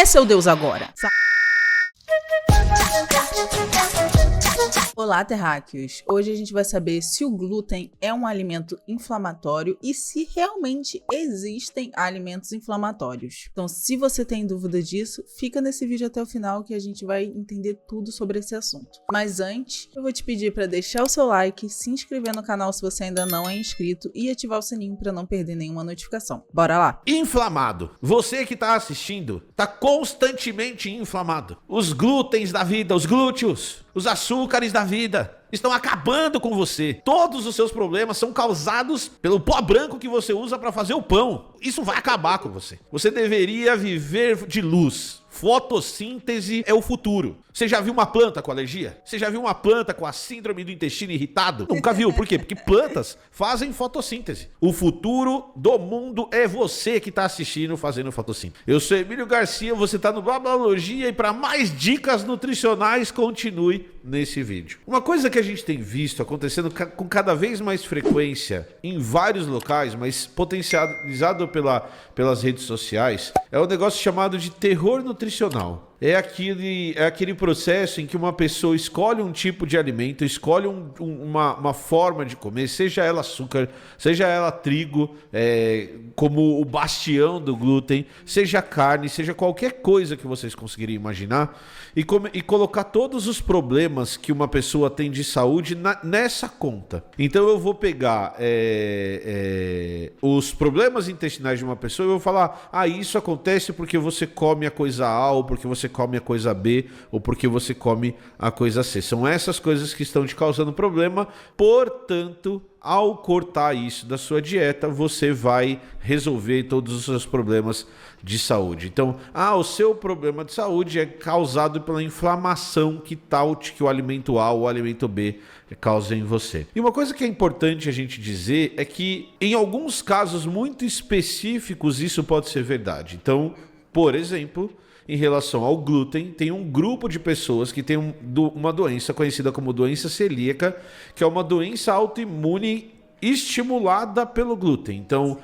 é seu Deus agora. Olá, terráqueos! Hoje a gente vai saber se o glúten é um alimento inflamatório e se realmente existem alimentos inflamatórios. Então, se você tem dúvida disso, fica nesse vídeo até o final que a gente vai entender tudo sobre esse assunto. Mas antes, eu vou te pedir para deixar o seu like, se inscrever no canal se você ainda não é inscrito e ativar o sininho para não perder nenhuma notificação. Bora lá! Inflamado. Você que está assistindo, está constantemente inflamado. Os glútens da vida, os glúteos, os açúcares da vida estão acabando com você. Todos os seus problemas são causados pelo pó branco que você usa para fazer o pão. Isso vai acabar com você. Você deveria viver de luz. Fotossíntese é o futuro. Você já viu uma planta com alergia? Você já viu uma planta com a síndrome do intestino irritado? Nunca viu. Por quê? Porque plantas fazem fotossíntese. O futuro do mundo é você que está assistindo fazendo fotossíntese. Eu sou Emílio Garcia, você está no Babalologia e para mais dicas nutricionais, continue nesse vídeo. Uma coisa que a gente tem visto acontecendo com cada vez mais frequência em vários locais, mas potencializado pelas redes sociais, é um negócio chamado de terror nutricional. É aquele processo em que uma pessoa escolhe um tipo de alimento, escolhe uma forma de comer, seja ela açúcar, seja ela trigo, como o bastião do glúten, seja carne, seja qualquer coisa que vocês conseguirem imaginar, e colocar todos os problemas que uma pessoa tem de saúde nessa conta. Então eu vou pegar os problemas intestinais de uma pessoa e vou falar, isso acontece porque você come a coisa A, ou porque você come a coisa B, ou porque você come a coisa C. São essas coisas que estão te causando problema, portanto, ao cortar isso da sua dieta, você vai resolver todos os seus problemas de saúde. Então, o seu problema de saúde é causado pela inflamação que o alimento A ou o alimento B causa em você. E uma coisa que é importante a gente dizer é que, em alguns casos muito específicos, isso pode ser verdade. Então, por exemplo, em relação ao glúten, tem um grupo de pessoas que tem uma doença conhecida como doença celíaca, que é uma doença autoimune estimulada pelo glúten. Então,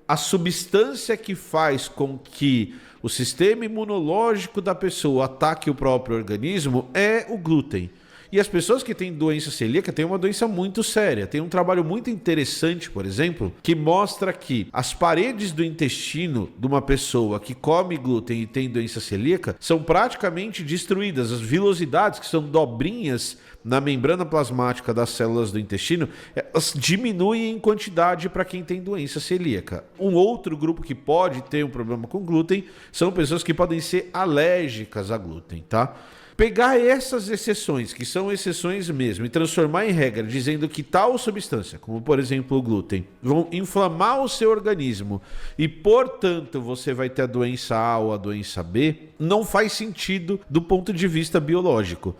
a substância que faz com que o sistema imunológico da pessoa ataque o próprio organismo é o glúten. E as pessoas que têm doença celíaca têm uma doença muito séria. Tem um trabalho muito interessante, por exemplo, que mostra que as paredes do intestino de uma pessoa que come glúten e tem doença celíaca são praticamente destruídas. As vilosidades, que são dobrinhas na membrana plasmática das células do intestino, elas diminuem em quantidade para quem tem doença celíaca. Um outro grupo que pode ter um problema com glúten são pessoas que podem ser alérgicas a glúten, tá? Pegar essas exceções, que são exceções mesmo, e transformar em regra, dizendo que tal substância, como por exemplo o glúten, vão inflamar o seu organismo e, portanto, você vai ter a doença A ou a doença B, não faz sentido do ponto de vista biológico.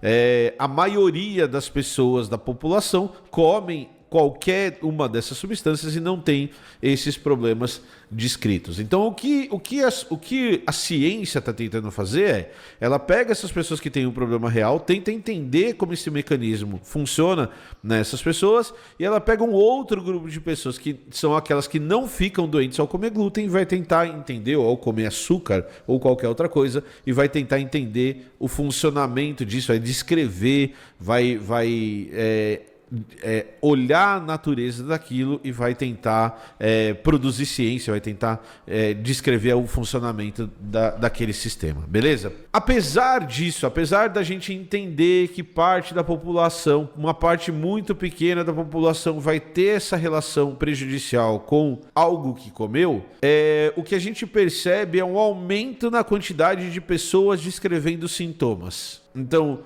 A maioria das pessoas da população comem qualquer uma dessas substâncias e não tem esses problemas descritos. Então, o que a ciência está tentando fazer ela pega essas pessoas que têm um problema real, tenta entender como esse mecanismo funciona nessas pessoas, e ela pega um outro grupo de pessoas que são aquelas que não ficam doentes ao comer glúten, e vai tentar entender, ou ao comer açúcar, ou qualquer outra coisa, e vai tentar entender o funcionamento disso, vai descrever, vai olhar a natureza daquilo e vai tentar produzir ciência, vai tentar descrever o funcionamento daquele sistema, beleza? Apesar disso, apesar da gente entender que parte da população, uma parte muito pequena da população vai ter essa relação prejudicial com algo que comeu, o que a gente percebe é um aumento na quantidade de pessoas descrevendo sintomas. Então,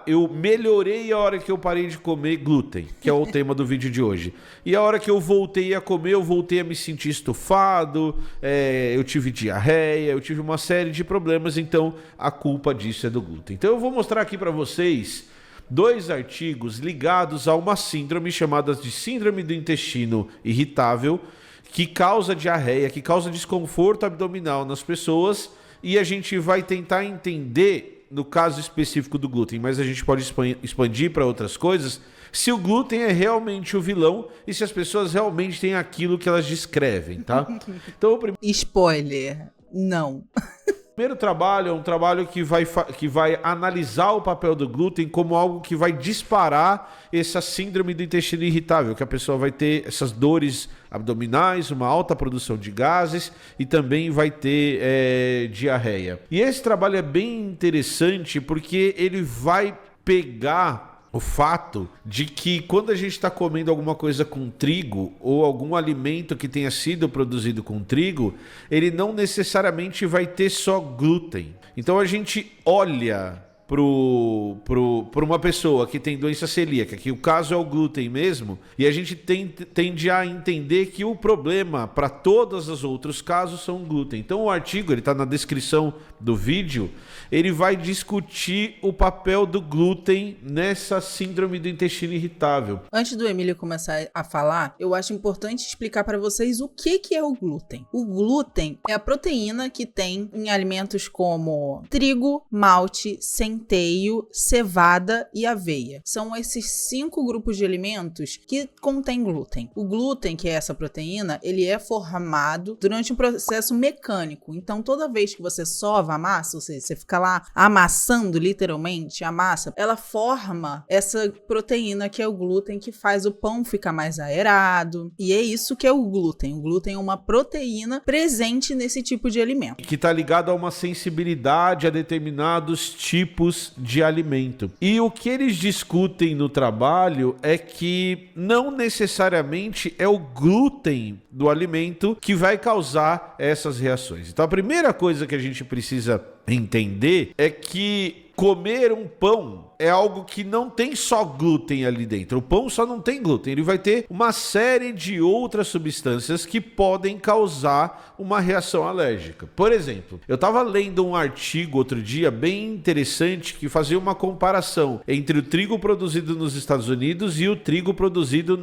eu melhorei a hora que eu parei de comer glúten, que é o tema do vídeo de hoje. E a hora que eu voltei a comer, eu voltei a me sentir estufado, eu tive diarreia, eu tive uma série de problemas, então a culpa disso é do glúten. Então eu vou mostrar aqui para vocês 2 artigos ligados a uma síndrome chamada de síndrome do intestino irritável, que causa diarreia, que causa desconforto abdominal nas pessoas, e a gente vai tentar entender, no caso específico do glúten, mas a gente pode expandir para outras coisas, se o glúten é realmente o vilão e se as pessoas realmente têm aquilo que elas descrevem, tá? Então, Spoiler. Não. O primeiro trabalho é um trabalho que vai analisar o papel do glúten como algo que vai disparar essa síndrome do intestino irritável, que a pessoa vai ter essas dores abdominais, uma alta produção de gases e também vai ter diarreia. E esse trabalho é bem interessante porque ele vai pegar o fato de que quando a gente está comendo alguma coisa com trigo ou algum alimento que tenha sido produzido com trigo, ele não necessariamente vai ter só glúten. Então a gente olha para uma pessoa que tem doença celíaca, que o caso é o glúten mesmo, e a gente tende a entender que o problema para todos os outros casos são o glúten. Então o artigo, ele está na descrição do vídeo, ele vai discutir o papel do glúten nessa síndrome do intestino irritável. Antes do Emílio começar a falar, eu acho importante explicar para vocês o que é o glúten. O glúten é a proteína que tem em alimentos como trigo, malte, centeio, cevada e aveia. São esses 5 grupos de alimentos que contêm glúten. O glúten, que é essa proteína, ele é formado durante um processo mecânico. Então, toda vez que você sova a massa, ou seja, você fica lá amassando literalmente a massa, ela forma essa proteína que é o glúten, que faz o pão ficar mais aerado. E é isso que é o glúten. O glúten é uma proteína presente nesse tipo de alimento. Que está ligado a uma sensibilidade a determinados tipos de alimento. E o que eles discutem no trabalho é que não necessariamente é o glúten do alimento que vai causar essas reações. Então a primeira coisa que a gente precisa entender é que comer um pão é algo que não tem só glúten ali dentro. O pão só não tem glúten. Ele vai ter uma série de outras substâncias que podem causar uma reação alérgica. Por exemplo, eu estava lendo um artigo outro dia bem interessante que fazia uma comparação entre o trigo produzido nos Estados Unidos e o trigo produzido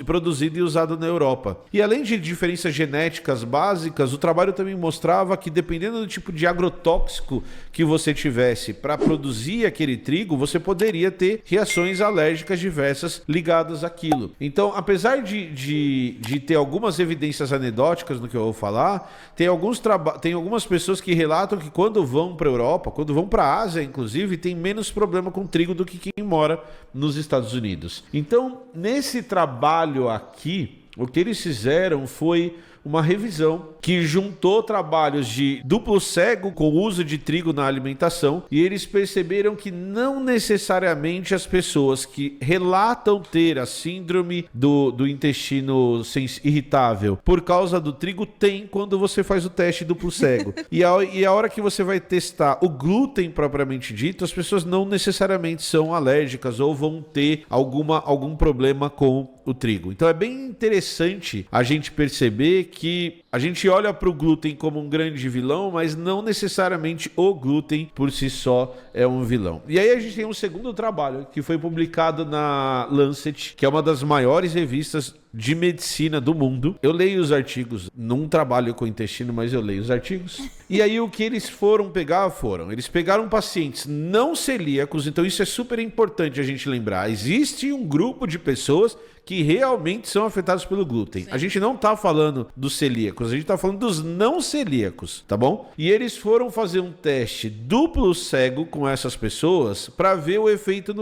produzido e usado na Europa. E além de diferenças genéticas básicas, o trabalho também mostrava que dependendo do tipo de agrotóxico que você tivesse para produzir aquele trigo, você poderia ter reações alérgicas diversas ligadas àquilo. Então, apesar de ter algumas evidências anedóticas no que eu vou falar, tem algumas pessoas que relatam que quando vão para a Europa, quando vão para a Ásia, inclusive, tem menos problema com trigo do que quem mora nos Estados Unidos. Então, nesse trabalho aqui, o que eles fizeram foi uma revisão que juntou trabalhos de duplo cego com o uso de trigo na alimentação, e eles perceberam que não necessariamente as pessoas que relatam ter a síndrome do intestino irritável por causa do trigo têm quando você faz o teste duplo cego. E a hora que você vai testar o glúten propriamente dito, as pessoas não necessariamente são alérgicas ou vão ter algum problema com o trigo. Então é bem interessante a gente perceber que a gente olha para o glúten como um grande vilão, mas não necessariamente o glúten por si só é um vilão. E aí a gente tem um segundo trabalho que foi publicado na Lancet, que é uma das maiores revistas de medicina do mundo. Eu leio os artigos, não trabalho com intestino, mas eu leio os artigos. E aí o que eles eles pegaram pacientes não celíacos, então isso é super importante a gente lembrar. Existe um grupo de pessoas que realmente são afetados pelo glúten. Sim. A gente não tá falando dos celíacos, a gente tá falando dos não celíacos, tá bom? E eles foram fazer um teste duplo cego com essas pessoas para ver o efeito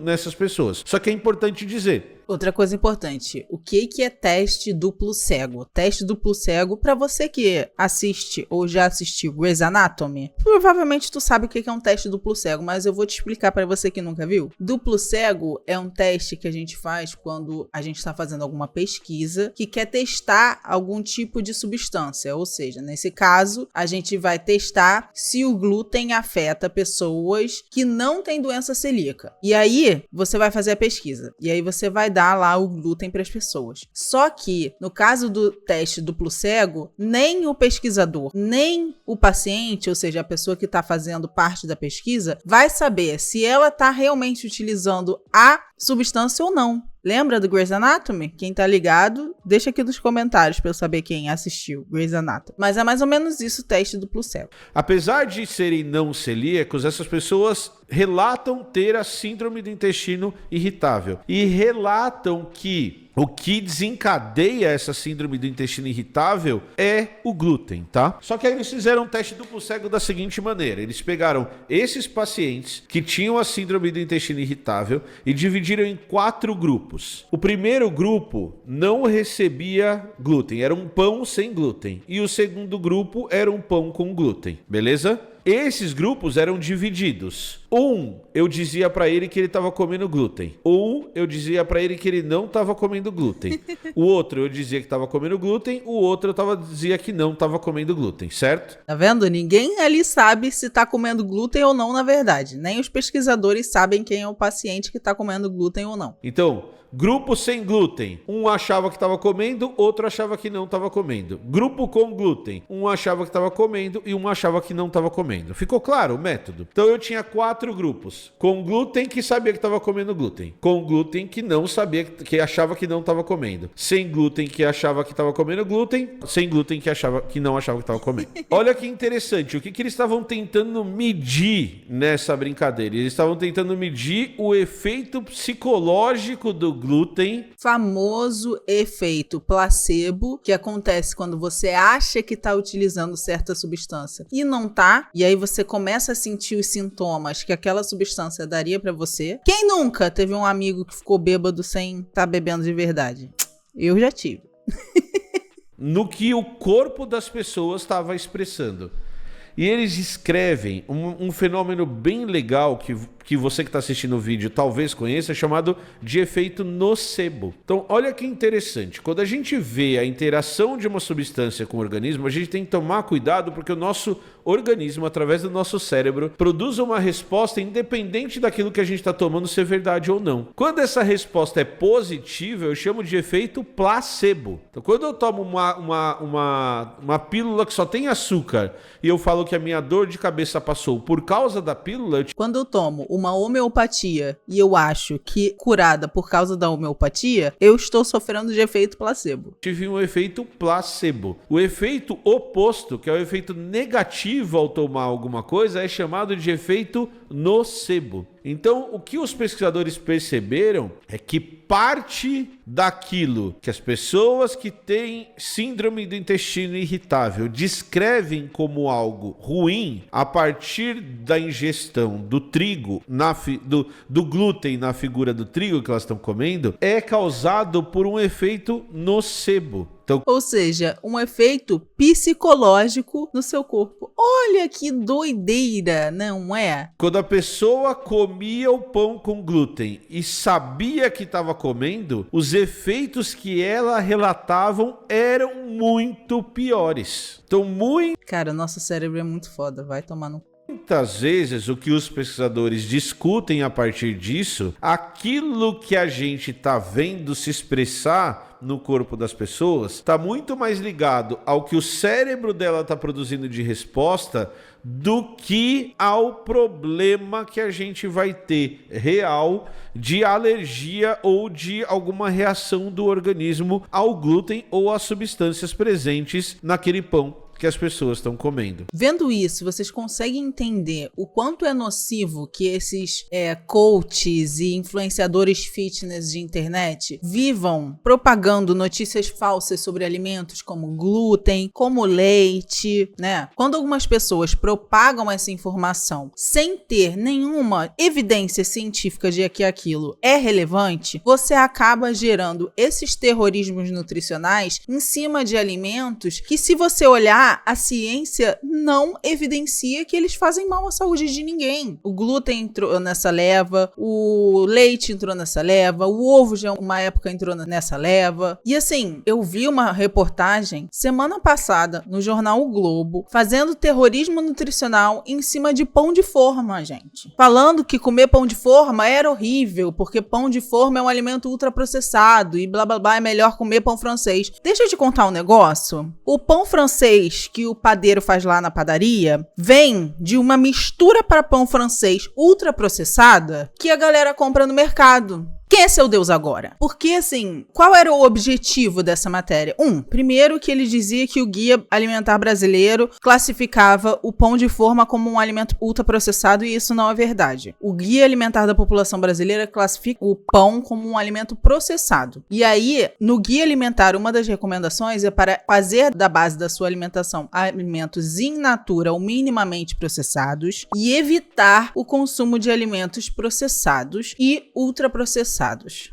nessas pessoas. Só que é importante dizer, outra coisa importante, o que é teste duplo cego? Teste duplo cego, para você que assiste ou já assistiu Grey's Anatomy, provavelmente tu sabe o que é um teste duplo cego, mas eu vou te explicar para você que nunca viu. Duplo cego é um teste que a gente faz quando a gente está fazendo alguma pesquisa que quer testar algum tipo de substância, ou seja, nesse caso, a gente vai testar se o glúten afeta pessoas que não têm doença celíaca. E aí, você vai fazer a pesquisa, e aí você vai dar lá o glúten para as pessoas. Só que, no caso do teste duplo cego, nem o pesquisador, nem o paciente, ou seja, a pessoa que está fazendo parte da pesquisa, vai saber se ela está realmente utilizando a substância ou não. Lembra do Grey's Anatomy? Quem tá ligado, deixa aqui nos comentários pra eu saber quem assistiu Grey's Anatomy. Mas é mais ou menos isso o teste duplo cego. Apesar de serem não celíacos, essas pessoas relatam ter a síndrome do intestino irritável e relatam que o que desencadeia essa síndrome do intestino irritável é o glúten, tá? Só que aí eles fizeram um teste duplo cego da seguinte maneira. Eles pegaram esses pacientes que tinham a síndrome do intestino irritável e dividiram em 4 grupos. O primeiro grupo não recebia glúten, era um pão sem glúten. E o segundo grupo era um pão com glúten, beleza? Esses grupos eram divididos. Eu dizia pra ele que ele estava comendo glúten. Eu dizia pra ele que ele não estava comendo glúten. O outro eu dizia que estava comendo glúten. O outro dizia que não estava comendo glúten, certo? Tá vendo? Ninguém ali sabe se tá comendo glúten ou não, na verdade. Nem os pesquisadores sabem quem é o paciente que tá comendo glúten ou não. Então, grupo sem glúten. Um achava que estava comendo, outro achava que não estava comendo. Grupo com glúten. Um achava que estava comendo e um achava que não estava comendo. Ficou claro o método? Então eu tinha 4 grupos. Com glúten que sabia que estava comendo glúten. Com glúten que não sabia, que achava que não estava comendo. Sem glúten que achava que estava comendo glúten. Sem glúten que não achava que estava comendo. Olha que interessante. O que eles estavam tentando medir nessa brincadeira? Eles estavam tentando medir o efeito psicológico do glúten. Famoso efeito placebo, que acontece quando você acha que está utilizando certa substância e não tá, e aí você começa a sentir os sintomas que aquela substância daria para você. Quem nunca teve um amigo que ficou bêbado sem estar bebendo de verdade? Eu já tive. No que o corpo das pessoas estava expressando. E eles escrevem um fenômeno bem legal que você que está assistindo o vídeo talvez conheça, chamado de efeito nocebo. Então, olha que interessante. Quando a gente vê a interação de uma substância com o organismo, a gente tem que tomar cuidado porque o nosso organismo, através do nosso cérebro, produz uma resposta independente daquilo que a gente está tomando ser verdade ou não. Quando essa resposta é positiva, eu chamo de efeito placebo. Então, quando eu tomo uma pílula que só tem açúcar e eu falo que a minha dor de cabeça passou por causa da pílula... Quando eu tomo uma homeopatia e eu acho que curada por causa da homeopatia, eu estou sofrendo de efeito placebo. Tive um efeito placebo. O efeito oposto, que é o efeito negativo ao tomar alguma coisa, é chamado de efeito nocebo. Então, o que os pesquisadores perceberam é que parte daquilo que as pessoas que têm síndrome do intestino irritável descrevem como algo ruim, a partir da ingestão do trigo, do glúten na figura do trigo que elas estão comendo, é causado por um efeito nocebo. Então, ou seja, um efeito psicológico no seu corpo. Olha que doideira, não é? Quando a pessoa comia o pão com glúten e sabia que estava comendo, os efeitos que ela relatavam eram muito piores. Então, Cara, nosso cérebro é muito foda, vai tomar no... Muitas vezes o que os pesquisadores discutem a partir disso, aquilo que a gente está vendo se expressar no corpo das pessoas, está muito mais ligado ao que o cérebro dela está produzindo de resposta do que ao problema que a gente vai ter real de alergia ou de alguma reação do organismo ao glúten ou às substâncias presentes naquele pão que as pessoas estão comendo. Vendo isso, vocês conseguem entender o quanto é nocivo que esses coaches e influenciadores fitness de internet vivam propagando notícias falsas sobre alimentos como glúten, como leite, né? Quando algumas pessoas propagam essa informação sem ter nenhuma evidência científica de que aquilo é relevante, você acaba gerando esses terrorismos nutricionais em cima de alimentos que, se você olhar, a ciência não evidencia que eles fazem mal à saúde de ninguém. O glúten entrou nessa leva, o leite entrou nessa leva, o ovo já uma época entrou nessa leva. E assim, eu vi uma reportagem semana passada no jornal O Globo fazendo terrorismo nutricional em cima de pão de forma, gente. Falando que comer pão de forma era horrível, porque pão de forma é um alimento ultraprocessado e blá blá blá, é melhor comer pão francês. Deixa eu te contar um negócio. O pão francês que o padeiro faz lá na padaria vem de uma mistura para pão francês ultraprocessada que a galera compra no mercado. Quem é seu Deus agora? Porque, assim, qual era o objetivo dessa matéria? Primeiro que ele dizia que o Guia Alimentar Brasileiro classificava o pão de forma como um alimento ultraprocessado, e isso não é verdade. O Guia Alimentar da População Brasileira classifica o pão como um alimento processado. E aí, no Guia Alimentar, uma das recomendações é para fazer da base da sua alimentação alimentos in natura ou minimamente processados e evitar o consumo de alimentos processados e ultraprocessados.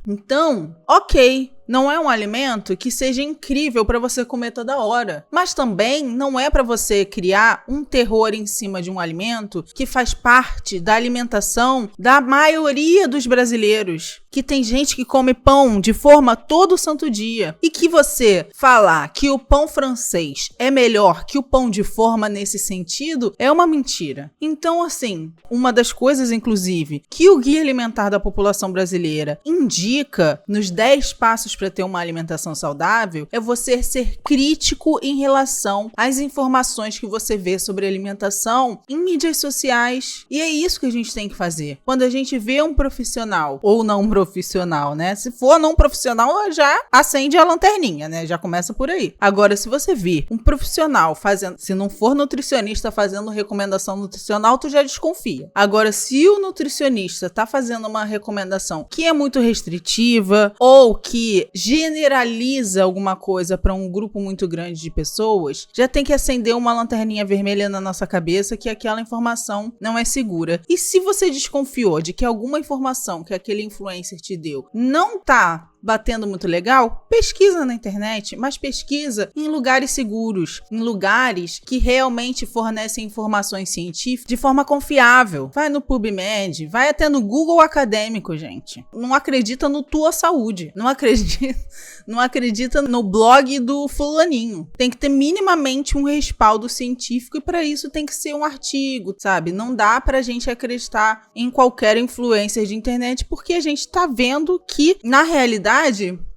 Então, ok, não é um alimento que seja incrível para você comer toda hora, mas também não é para você criar um terror em cima de um alimento que faz parte da alimentação da maioria dos brasileiros, que tem gente que come pão de forma todo santo dia, e que você falar que o pão francês é melhor que o pão de forma nesse sentido é uma mentira. Então, assim, uma das coisas, inclusive, que o Guia Alimentar da População Brasileira indica nos 10 passos para ter uma alimentação saudável é você ser crítico em relação às informações que você vê sobre alimentação em mídias sociais. E é isso que a gente tem que fazer. Quando a gente vê um profissional ou não profissional, né? Se for não profissional, já acende a lanterninha, né? Já começa por aí. Agora, se você vê um profissional fazendo, se não for nutricionista fazendo recomendação nutricional, tu já desconfia. Agora, se o nutricionista tá fazendo uma recomendação que é muito restritiva ou que generaliza alguma coisa para um grupo muito grande de pessoas, já tem que acender uma lanterninha vermelha na nossa cabeça que aquela informação não é segura. E se você desconfiou de que alguma informação que aquele influencer te deu não tá batendo muito legal, pesquisa na internet, mas pesquisa em lugares seguros, em lugares que realmente fornecem informações científicas de forma confiável. Vai no PubMed, vai até no Google acadêmico, gente. Não acredita no Tua Saúde, não acredita no blog do fulaninho. Tem que ter minimamente um respaldo científico e para isso tem que ser um artigo, sabe? Não dá pra gente acreditar em qualquer influencer de internet porque a gente tá vendo que, na realidade,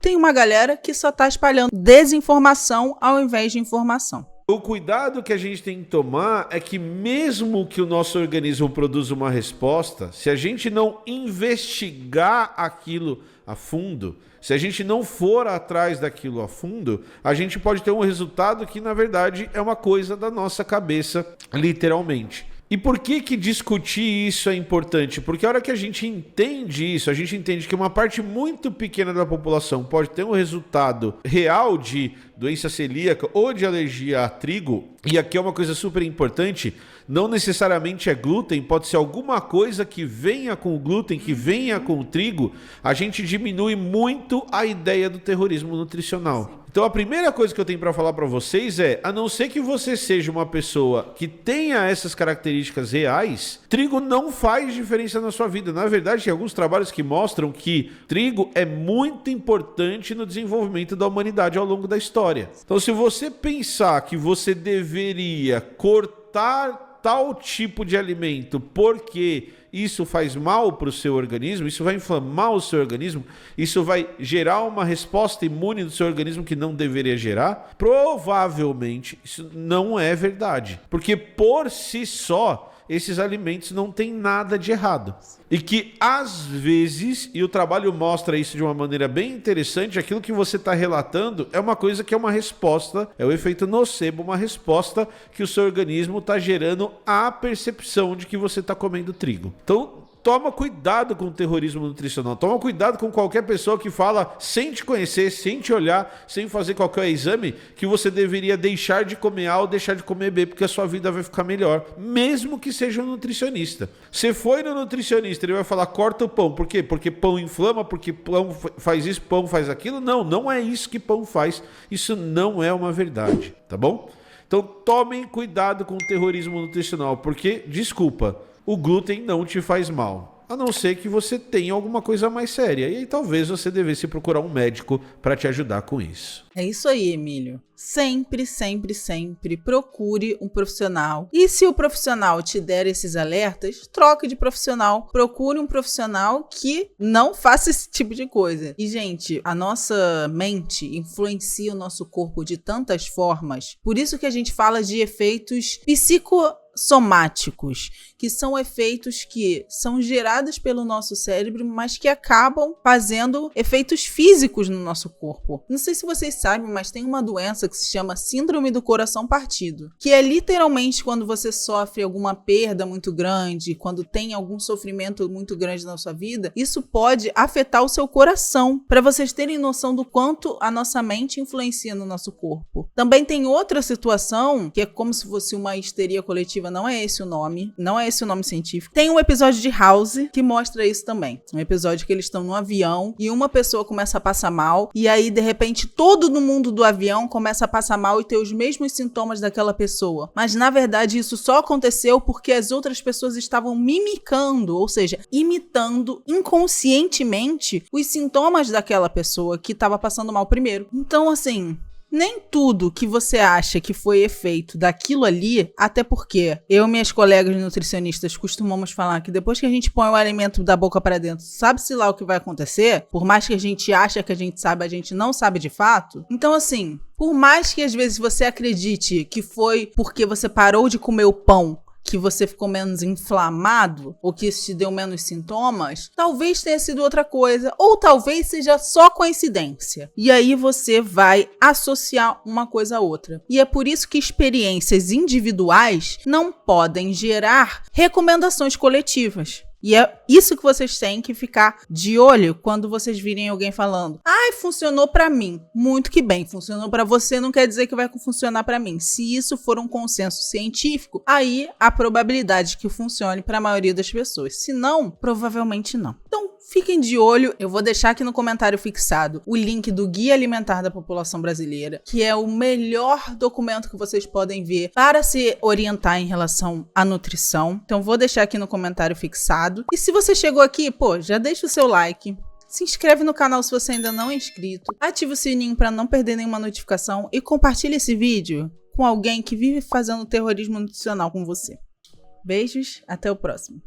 tem uma galera que só tá espalhando desinformação ao invés de informação. O cuidado que a gente tem que tomar é que mesmo que o nosso organismo produza uma resposta, se a gente não investigar aquilo a fundo, se a gente não for atrás daquilo a fundo, a gente pode ter um resultado que, na verdade, é uma coisa da nossa cabeça, literalmente. E por que discutir isso é importante? Porque a hora que a gente entende isso, a gente entende que uma parte muito pequena da população pode ter um resultado real de doença celíaca ou de alergia a trigo, e aqui é uma coisa super importante, não necessariamente é glúten, pode ser alguma coisa que venha com o glúten, que venha com o trigo, a gente diminui muito a ideia do terrorismo nutricional. Então a primeira coisa que eu tenho para falar para vocês é, a não ser que você seja uma pessoa que tenha essas características reais, trigo não faz diferença na sua vida. Na verdade, tem alguns trabalhos que mostram que trigo é muito importante no desenvolvimento da humanidade ao longo da história. Então se você pensar que você deveria cortar tal tipo de alimento porque isso faz mal para o seu organismo, isso vai inflamar o seu organismo, isso vai gerar uma resposta imune do seu organismo que não deveria gerar, provavelmente isso não é verdade. Porque por si só, esses alimentos não têm nada de errado. E que às vezes, e o trabalho mostra isso de uma maneira bem interessante, aquilo que você está relatando é uma coisa que é uma resposta, é o efeito nocebo, uma resposta que o seu organismo está gerando à percepção de que você está comendo trigo. Então, toma cuidado com o terrorismo nutricional, toma cuidado com qualquer pessoa que fala sem te conhecer, sem te olhar, sem fazer qualquer exame, que você deveria deixar de comer A ou deixar de comer B, porque a sua vida vai ficar melhor, mesmo que seja um nutricionista. Você foi no nutricionista, ele vai falar, corta o pão, por quê? Porque pão inflama, porque pão faz isso, pão faz aquilo? Não, não é isso que pão faz, isso não é uma verdade, tá bom? Então tomem cuidado com o terrorismo nutricional, porque, desculpa, o glúten não te faz mal, a não ser que você tenha alguma coisa mais séria. E aí talvez você devesse procurar um médico para te ajudar com isso. É isso aí, Emílio. Sempre, sempre, sempre procure um profissional. E se o profissional te der esses alertas, troque de profissional. Procure um profissional que não faça esse tipo de coisa. E, gente, a nossa mente influencia o nosso corpo de tantas formas. Por isso que a gente fala de efeitos somáticos, que são efeitos que são gerados pelo nosso cérebro, mas que acabam fazendo efeitos físicos no nosso corpo. Não sei se vocês sabem, mas tem uma doença que se chama síndrome do coração partido, que é literalmente quando você sofre alguma perda muito grande, quando tem algum sofrimento muito grande na sua vida, isso pode afetar o seu coração, para vocês terem noção do quanto a nossa mente influencia no nosso corpo. Também tem outra situação, que é como se fosse uma histeria coletiva, não é esse o nome científico. Tem um episódio de House que mostra isso também. Um episódio que eles estão no avião e uma pessoa começa a passar mal, e aí de repente todo mundo do avião começa a passar mal e ter os mesmos sintomas daquela pessoa. Mas na verdade isso só aconteceu porque as outras pessoas estavam mimicando, ou seja, imitando inconscientemente os sintomas daquela pessoa que estava passando mal primeiro. Então, assim, nem tudo que você acha que foi efeito daquilo ali, até porque eu e minhas colegas nutricionistas costumamos falar que depois que a gente põe o alimento da boca para dentro, sabe-se lá o que vai acontecer, por mais que a gente ache que a gente sabe, a gente não sabe de fato. Então, assim, por mais que às vezes você acredite que foi porque você parou de comer o pão que você ficou menos inflamado, ou que isso te deu menos sintomas, talvez tenha sido outra coisa, ou talvez seja só coincidência. E aí você vai associar uma coisa a outra. E é por isso que experiências individuais não podem gerar recomendações coletivas. E é isso que vocês têm que ficar de olho quando vocês virem alguém falando: ai, funcionou pra mim. Muito que bem, funcionou pra você não quer dizer que vai funcionar pra mim. Se isso for um consenso científico, aí a probabilidade que funcione pra maioria das pessoas. Se não, provavelmente não. Então, fiquem de olho. Eu vou deixar aqui no comentário fixado o link do Guia Alimentar da População Brasileira, que é o melhor documento que vocês podem ver para se orientar em relação à nutrição. Então, vou deixar aqui no comentário fixado. E se você chegou aqui, já deixa o seu like. Se inscreve no canal se você ainda não é inscrito. Ativa o sininho para não perder nenhuma notificação. E compartilha esse vídeo com alguém que vive fazendo terrorismo nutricional com você. Beijos, até o próximo.